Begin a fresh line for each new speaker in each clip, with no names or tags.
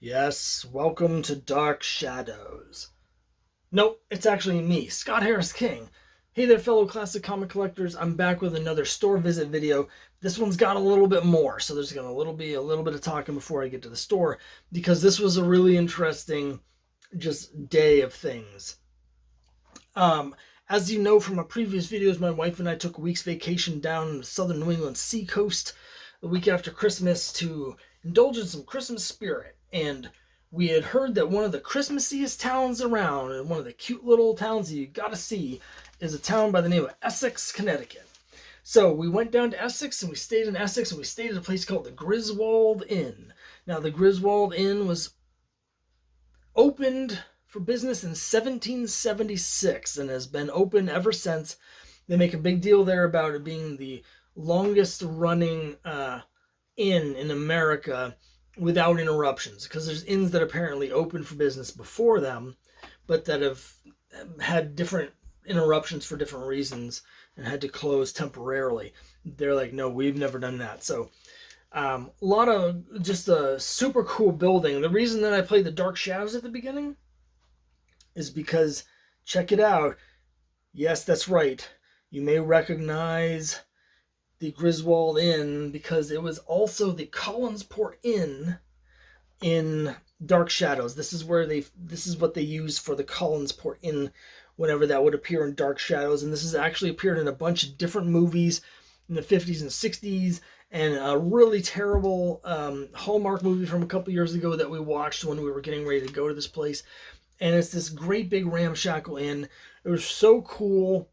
Yes, welcome to Dark Shadows. Nope, it's actually me, Scott Harris King. Hey there, fellow classic comic collectors. I'm back with another store visit video. This one's got a little bit more, so there's gonna be a little bit of talking before I get to the store because this was a really interesting just day of things. Um, as you know from my previous videos, my wife and I took a week's vacation down the southern New England seacoast the week after Christmas to indulge in some Christmas spirit. And we had heard that one of the Christmassiest towns around, and one of the cute little towns that you gotta see, is a town by the name of Essex, Connecticut. So we went down to Essex and we stayed in Essex and we stayed at a place called the Griswold Inn. Now, the Griswold Inn was opened for business in 1776 and has been open ever since. They make a big deal there about it being the longest running inn in America without interruptions, because there's inns that apparently opened for business before them, but that have had different interruptions for different reasons and had to close temporarily. They're like, no, we've never done that. So a lot of just a super cool building. The reason that I played the Dark Shadows at the beginning is because, check it out. Yes, that's right. You may recognize the Griswold Inn because it was also the Collinsport Inn in Dark Shadows. This is what they use for the Collinsport Inn whenever that would appear in Dark Shadows, and this has actually appeared in a bunch of different movies in the 50s and 60s, and a really terrible Hallmark movie from a couple years ago that we watched when we were getting ready to go to this place. And it's this great big ramshackle inn. It was so cool.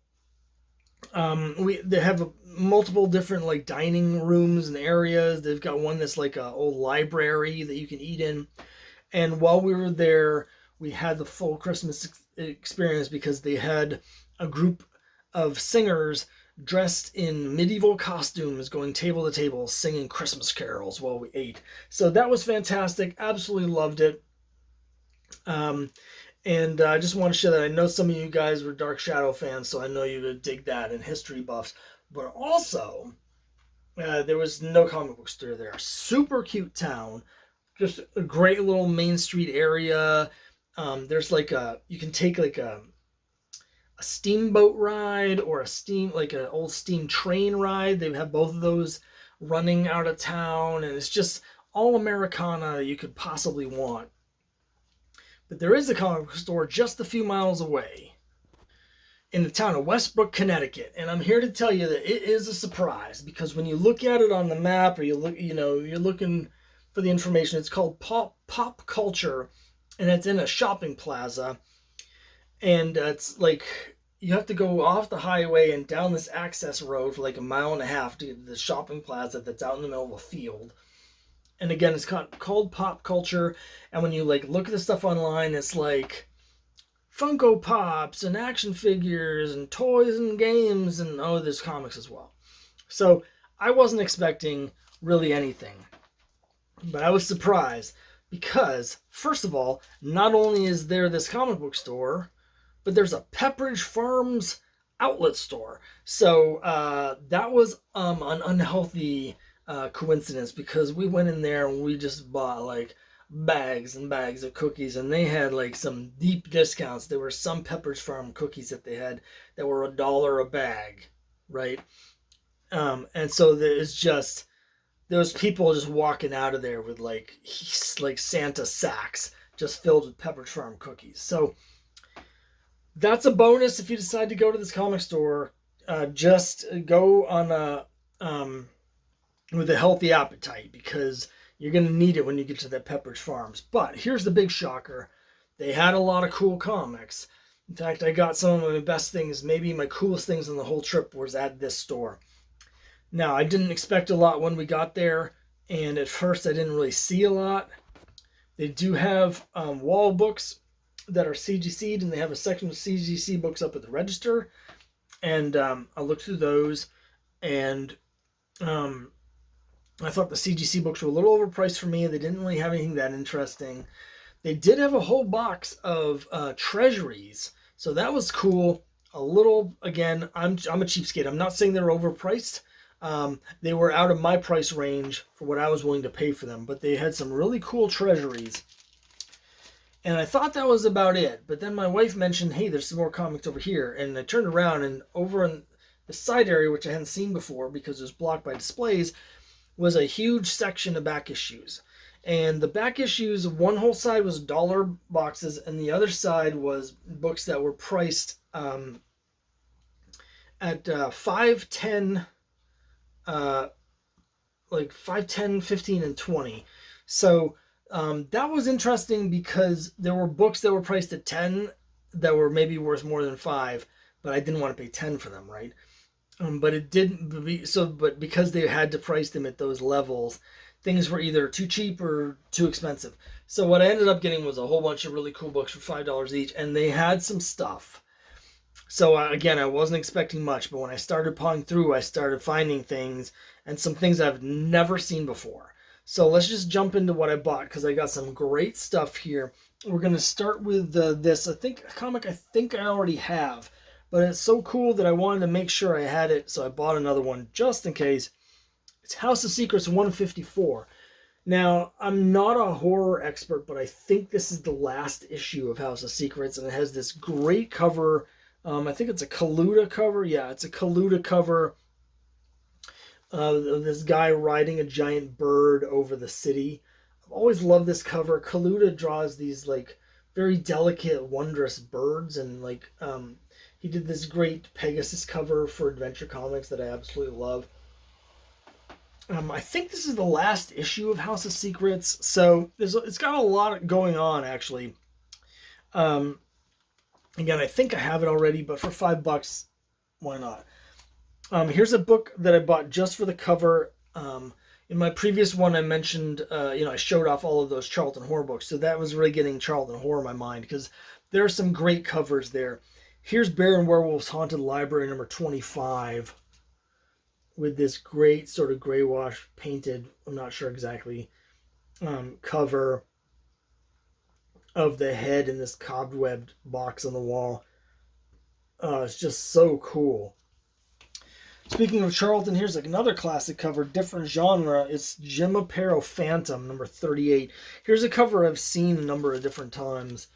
They have multiple different like dining rooms and areas. They've got one that's like an old library that you can eat in. And while we were there, we had the full Christmas experience because they had a group of singers dressed in medieval costumes going table to table singing Christmas carols while we ate. So that was fantastic. Absolutely loved it. And I just want to share that I know some of you guys were Dark Shadow fans, so I know you would dig that, and history buffs. But also, there was no comic book store there. Super cute town. Just a great little Main Street area. There's you can take like a steamboat ride or like an old steam train ride. They have both of those running out of town, and it's just all Americana you could possibly want. But there is a comic book store just a few miles away in the town of Westbrook, Connecticut. And I'm here to tell you that it is a surprise, because when you look at it on the map, or you're looking for the information, it's called Pop Culture, and it's in a shopping plaza. And it's like you have to go off the highway and down this access road for like a mile and a half to get to the shopping plaza that's out in the middle of a field. And again, it's called Pop Culture. And when you like look at the stuff online, it's like Funko Pops and action figures and toys and games, and there's comics as well. So I wasn't expecting really anything, but I was surprised because, first of all, not only is there this comic book store, but there's a Pepperidge Farms outlet store. So that was an unhealthy coincidence, because we went in there and we just bought like bags and bags of cookies, and they had like some deep discounts. There were some Pepperidge Farm cookies that they had that were $1 a bag, right? And so there's just those people just walking out of there with like Santa sacks just filled with Pepperidge Farm cookies. So that's a bonus if you decide to go to this comic store. Just go on with a healthy appetite, because you're going to need it when you get to that Pepperidge Farms. But here's the big shocker. They had a lot of cool comics. In fact, I got some of my best things, maybe my coolest things on the whole trip was at this store. Now, I didn't expect a lot when we got there, and at first I didn't really see a lot. They do have wall books that are CGC'd, and they have a section of CGC books up at the register. And I looked through those, and I thought the CGC books were a little overpriced for me. They didn't really have anything that interesting. They did have a whole box of treasuries, so that was cool. A little, again, I'm a cheapskate. I'm not saying they're overpriced. They were out of my price range for what I was willing to pay for them, but they had some really cool treasuries. And I thought that was about it. But then my wife mentioned, hey, there's some more comics over here. And I turned around, and over in the side area, which I hadn't seen before because it was blocked by displays, was a huge section of back issues. And the back issues, one whole side was dollar boxes, and the other side was books that were priced at 5, 10, like 5, 10, 15, and 20. So that was interesting because there were books that were priced at 10 that were maybe worth more than 5, but I didn't want to pay 10 for them, right? But it didn't be so. But because they had to price them at those levels, things were either too cheap or too expensive. So what I ended up getting was a whole bunch of really cool books for $5 each, and they had some stuff. So again, I wasn't expecting much, but when I started pawing through, I started finding things, and some things I've never seen before. So let's just jump into what I bought, because I got some great stuff here. We're going to start with this, a comic I think I already have, but it's so cool that I wanted to make sure I had it, so I bought another one just in case. It's House of Secrets 154. Now, I'm not a horror expert, but I think this is the last issue of House of Secrets, and it has this great cover. I think it's a Kaluta cover. Yeah, it's a Kaluta cover. This guy riding a giant bird over the city. I've always loved this cover. Kaluta draws these like very delicate, wondrous birds, and like he did this great Pegasus cover for Adventure Comics that I absolutely love. I think this is the last issue of House of Secrets, so it's got a lot going on actually. Again, I think I have it already, but for $5, why not? Here's a book that I bought just for the cover. In my previous one, I mentioned, I showed off all of those Charlton Horror books, so that was really getting Charlton Horror in my mind, because there are some great covers there. Here's Bear and Werewolf's Haunted Library number 25, with this great sort of gray wash painted, I'm not sure exactly, cover of the head in this cobwebbed box on the wall. It's just so cool. Speaking of Charlton, here's another classic cover, different genre. It's Jim Aparo Phantom, number 38. Here's a cover I've seen a number of different times.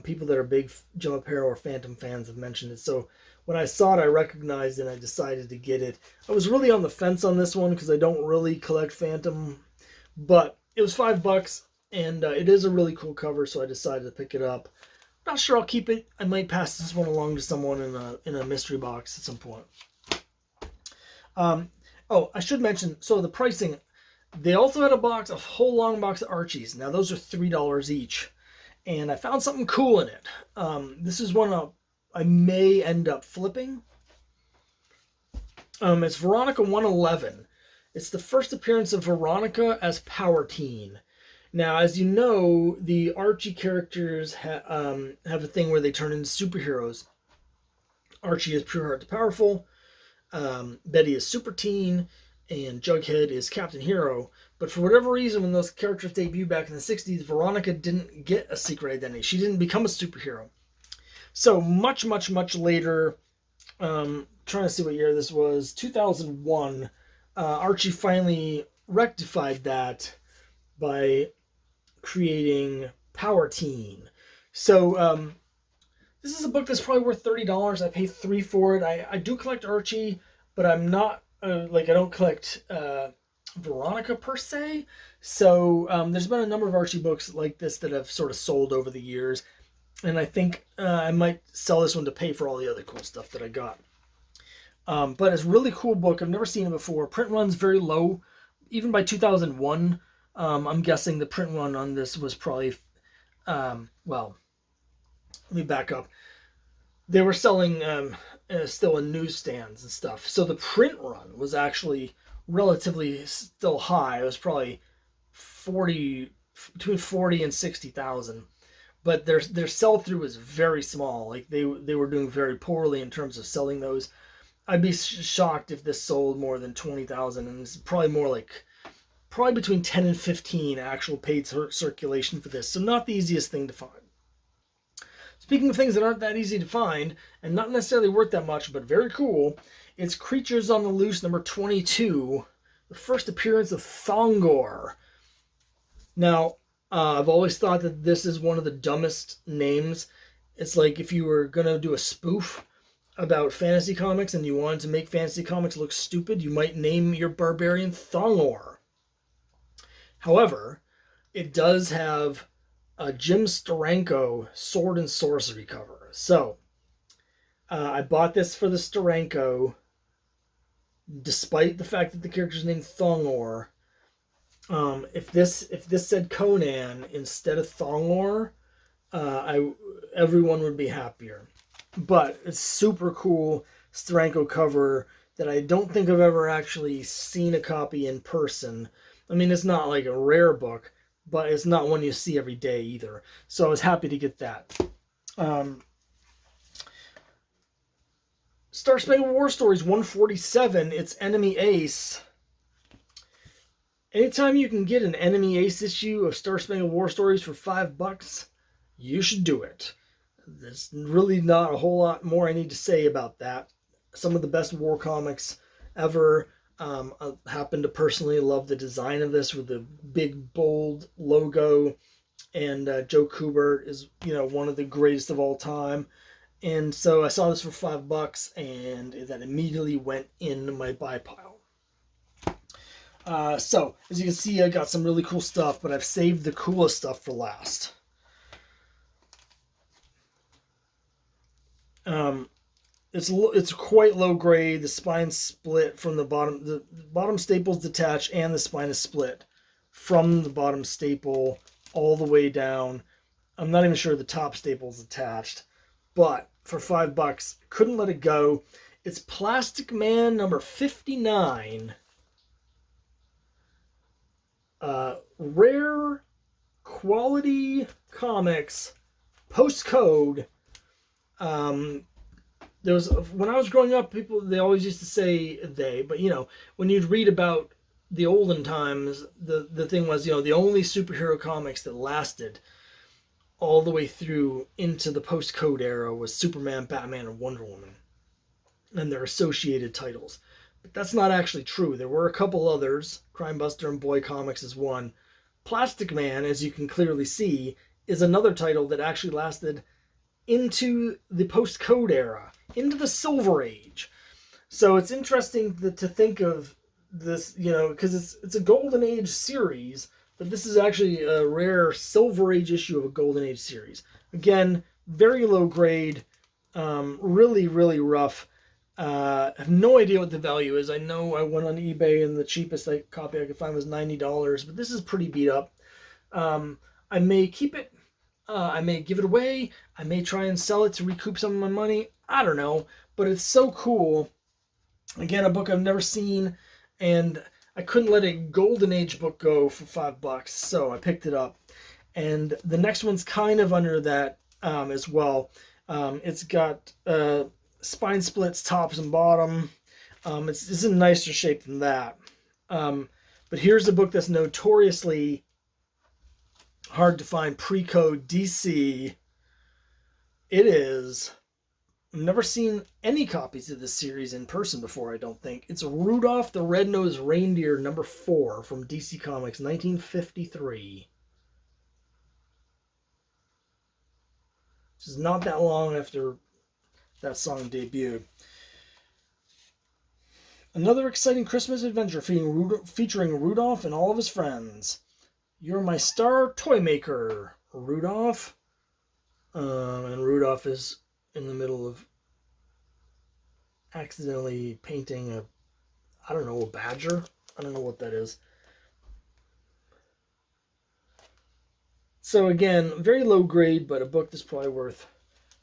People that are big Jim Aparo or Phantom fans have mentioned it. So when I saw it, I recognized it, and I decided to get it. I was really on the fence on this one because I don't really collect Phantom, but it was $5, and it is a really cool cover, so I decided to pick it up. Not sure I'll keep it. I might pass this one along to someone in a mystery box at some point. I should mention, so the pricing, they also had a whole long box of Archies. Now those are $3 each, and I found something cool in it. This is one I may end up flipping. It's Veronica 111. It's the first appearance of Veronica as Power Teen. Now, as you know, the Archie characters have a thing where they turn into superheroes. Archie is Pure Heart the Powerful, Betty is Super Teen, and Jughead is Captain Hero. But for whatever reason, when those characters debuted back in the 60s, Veronica didn't get a secret identity. She didn't become a superhero. So much, much, much later, trying to see what year this was, 2001, Archie finally rectified that by creating Power Teen. So this is a book that's probably worth $30. I paid $3 for it. I do collect Archie, but I'm not I don't collect Veronica per se. So there's been a number of Archie books like this that have sort of sold over the years, and I think I might sell this one to pay for all the other cool stuff that I got. But it's a really cool book. I've never seen it before. Print run's very low. Even by 2001, I'm guessing the print run on this was probably, let me back up. They were selling still in newsstands and stuff. So the print run was actually relatively still high. It was probably between 40 and 60,000. But their sell-through was very small. Like they were doing very poorly in terms of selling those. I'd be shocked if this sold more than 20,000, and it's probably between 10 and 15 actual paid circulation for this. So not the easiest thing to find. Speaking of things that aren't that easy to find, and not necessarily worth that much, but very cool, it's Creatures on the Loose number 22, the first appearance of Thongor. Now, I've always thought that this is one of the dumbest names. It's like if you were going to do a spoof about fantasy comics and you wanted to make fantasy comics look stupid, you might name your barbarian Thongor. However, it does have a Jim Steranko sword and sorcery cover. So, I bought this for the Steranko, despite the fact that the character's named Thongor. If this said Conan instead of Thongor, everyone would be happier. But it's super cool Steranko cover that I don't think I've ever actually seen a copy in person. I mean, it's not like a rare book, but it's not one you see every day either. So I was happy to get that. Star Spangled War Stories 147, it's Enemy Ace. Anytime you can get an Enemy Ace issue of Star Spangled War Stories for $5, you should do it. There's really not a whole lot more I need to say about that. Some of the best war comics ever. I happen to personally love the design of this with the big, bold logo. And Joe Kubert is, one of the greatest of all time. And so I saw this for $5, and that immediately went in my buy pile. So, as you can see, I got some really cool stuff, but I've saved the coolest stuff for last. It's quite low grade. The spine's split from the bottom. The bottom staple's detached, and the spine is split from the bottom staple all the way down. I'm not even sure the top staple's attached, but for $5, couldn't let it go. It's Plastic Man number 59. Rare quality comics postcode. There was, when I was growing up, they always used to say they, but when you'd read about the olden times, the thing was, the only superhero comics that lasted all the way through into the post-code era was Superman, Batman, and Wonder Woman, and their associated titles. But that's not actually true. There were a couple others. Crime Buster and Boy Comics is one. Plastic Man, as you can clearly see, is another title that actually lasted into the post-code era, into the Silver Age. So it's interesting to think of this, because it's a Golden Age series, but this is actually a rare Silver Age issue of a Golden Age series. Again, very low grade, really, really rough. I have no idea what the value is. I know I went on eBay and the cheapest copy I could find was $90, but this is pretty beat up. I may keep it. I may give it away. I may try and sell it to recoup some of my money. I don't know, but it's so cool. Again, a book I've never seen, and I couldn't let a Golden Age book go for $5, so I picked it up. And the next one's kind of under that as well. It's got spine splits, tops and bottom. It's in nicer shape than that. But here's a book that's notoriously hard to find, pre-code DC. It is. I've never seen any copies of this series in person before, I don't think. It's Rudolph the Red-Nosed Reindeer number 4 from DC Comics, 1953. Which is not that long after that song debuted. Another exciting Christmas adventure featuring Rudolph and all of his friends. You're my star toy maker, Rudolph. And Rudolph is in the middle of accidentally painting a badger. I don't know what that is. So again, very low grade, but a book that's probably worth,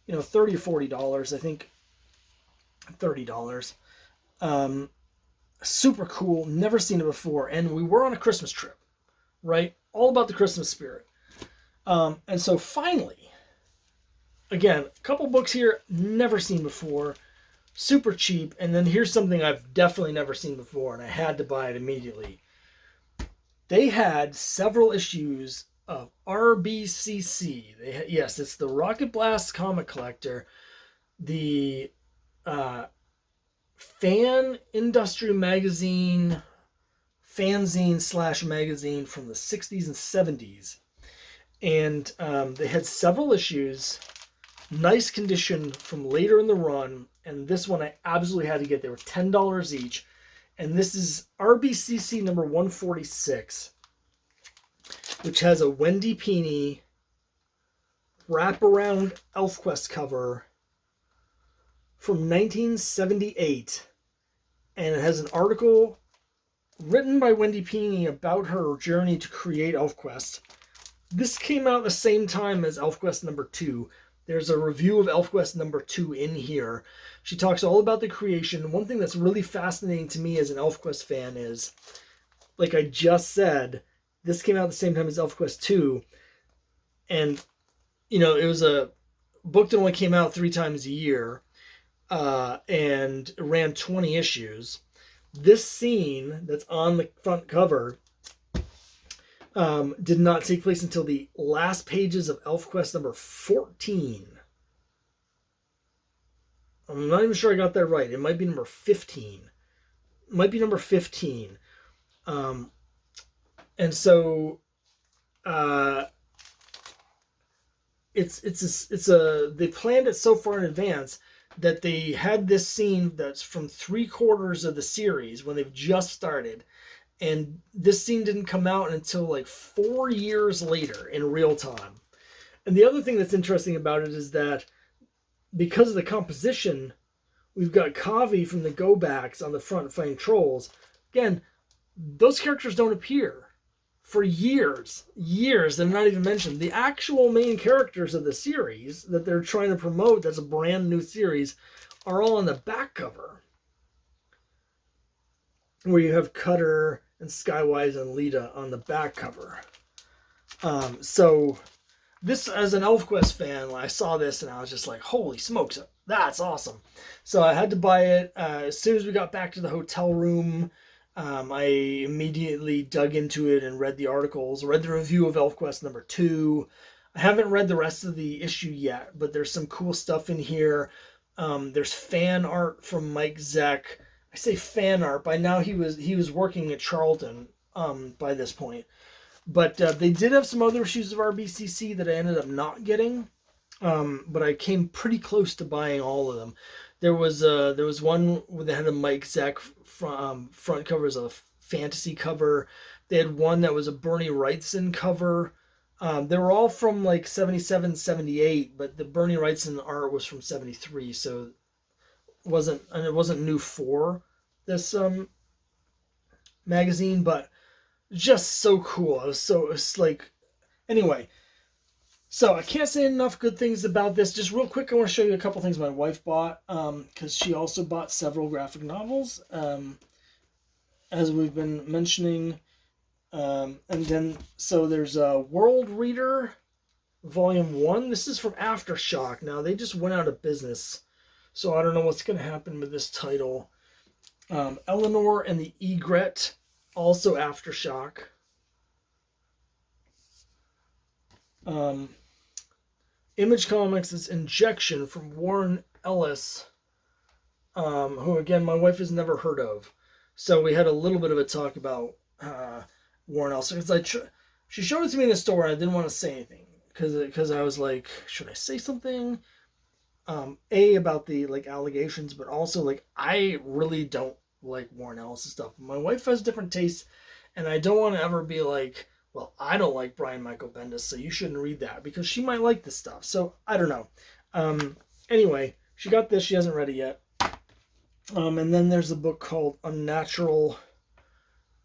$30 or $40. I think $30. Super cool. Never seen it before. And we were on a Christmas trip, right? All about the Christmas spirit. And so finally, again, a couple books here, never seen before. Super cheap. And then here's something I've definitely never seen before, and I had to buy it immediately. They had several issues of RBCC. Yes, it's the Rocket Blast Comic Collector, the fan industry magazine, fanzine / magazine from the 60s and 70s. And they had several issues, nice condition from later in the run, and this one I absolutely had to get. They were $10 each, and this is RBCC number 146, which has a Wendy Pini wraparound ElfQuest cover from 1978, and it has an article written by Wendy Pini about her journey to create ElfQuest. This came out at the same time as ElfQuest number 2. There's a review of ElfQuest number 2 in here. She talks all about the creation. One thing that's really fascinating to me as an ElfQuest fan is, like I just said, this came out at the same time as ElfQuest 2. And, you know, it was a book that only came out 3 times a year and ran 20 issues. This scene that's on the front cover did not take place until the last pages of ElfQuest number 14. I'm not even sure I got that right. It might be number 15. It might be number 15. And so they planned it so far in advance that they had this scene that's from 3/4 of the series when they've just started. And this scene didn't come out until like 4 years later in real time. And the other thing that's interesting about it is that because of the composition, we've got Kavi from the Go Backs on the front fighting trolls. Again, those characters don't appear for years. They're not even mentioned. The actual main characters of the series that they're trying to promote as a brand new series are all on the back cover, where you have Cutter and Skywise and Lita on the back cover. So this, as an ElfQuest fan, when I saw this and I was just like, holy smokes, that's awesome. So I had to buy it. As soon as we got back to the hotel room, I immediately dug into it and read the articles, read the review of ElfQuest number 2. I haven't read the rest of the issue yet, but there's some cool stuff in here. There's fan art from Mike Zeck. I say fan art. By now he was working at Charlton by this point. But they did have some other issues of RBCC that I ended up not getting. But I came pretty close to buying all of them. There was one where they had a Mike Zeck front cover as a fantasy cover. They had one that was a Bernie Wrightson cover. They were all from like 77, 78, but the Bernie Wrightson art was from 73, so it wasn't new for this magazine, but just so cool. It's like, anyway, so I can't say enough good things about this. Just real quick, I want to show you a couple things my wife bought, because she also bought several graphic novels, as we've been mentioning. And then, so there's a World Reader Volume 1. This is from Aftershock. Now, they just went out of business, so I don't know what's going to happen with this title. Eleanor and the Egret, also Aftershock. Image Comics is Injection from Warren Ellis, who, again, my wife has never heard of. So we had a little bit of a talk about Warren Ellis. She showed it to me in the store, and I didn't want to say anything because I was like, should I say something? About the like allegations, but also like I really don't like Warren Ellis stuff. My wife has different tastes, and I don't want to ever be like, well, I don't like Brian Michael Bendis, so you shouldn't read that, because she might like this stuff. So I don't know. Anyway, she got this. She hasn't read it yet. And then there's a book called Unnatural,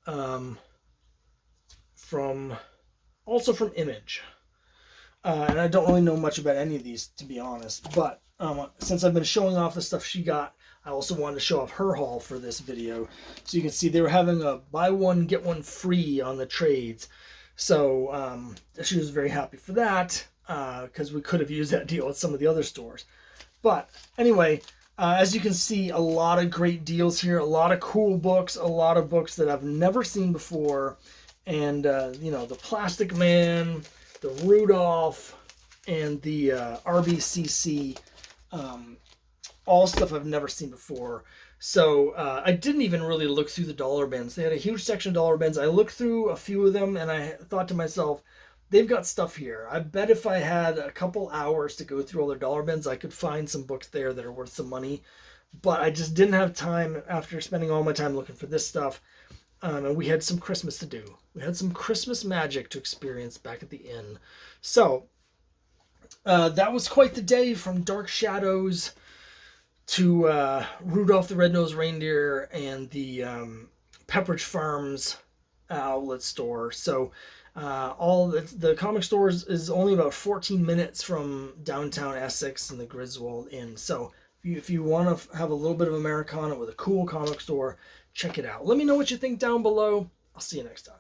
from Image. And I don't really know much about any of these, to be honest. But since I've been showing off the stuff she got, I also wanted to show off her haul for this video. So you can see they were having a buy one, get one free on the trades. So she was very happy for that, because we could have used that deal at some of the other stores. But anyway, as you can see, a lot of great deals here, a lot of cool books, a lot of books that I've never seen before. And, you know, the Plastic Man, the Rudolph, and the RBCC, all stuff I've never seen before. So I didn't even really look through the dollar bins. They had a huge section of dollar bins. I looked through a few of them, and I thought to myself, they've got stuff here. I bet if I had a couple hours to go through all their dollar bins, I could find some books there that are worth some money. But I just didn't have time after spending all my time looking for this stuff. And we had some Christmas to do. We had some Christmas magic to experience back at the inn. So that was quite the day, from Dark Shadows to Rudolph the Red-Nosed Reindeer and the Pepperidge Farms outlet store. So all the comic stores is only about 14 minutes from downtown Essex and the Griswold Inn. So if you want to have a little bit of Americana with a cool comic store, check it out. Let me know what you think down below. I'll see you next time.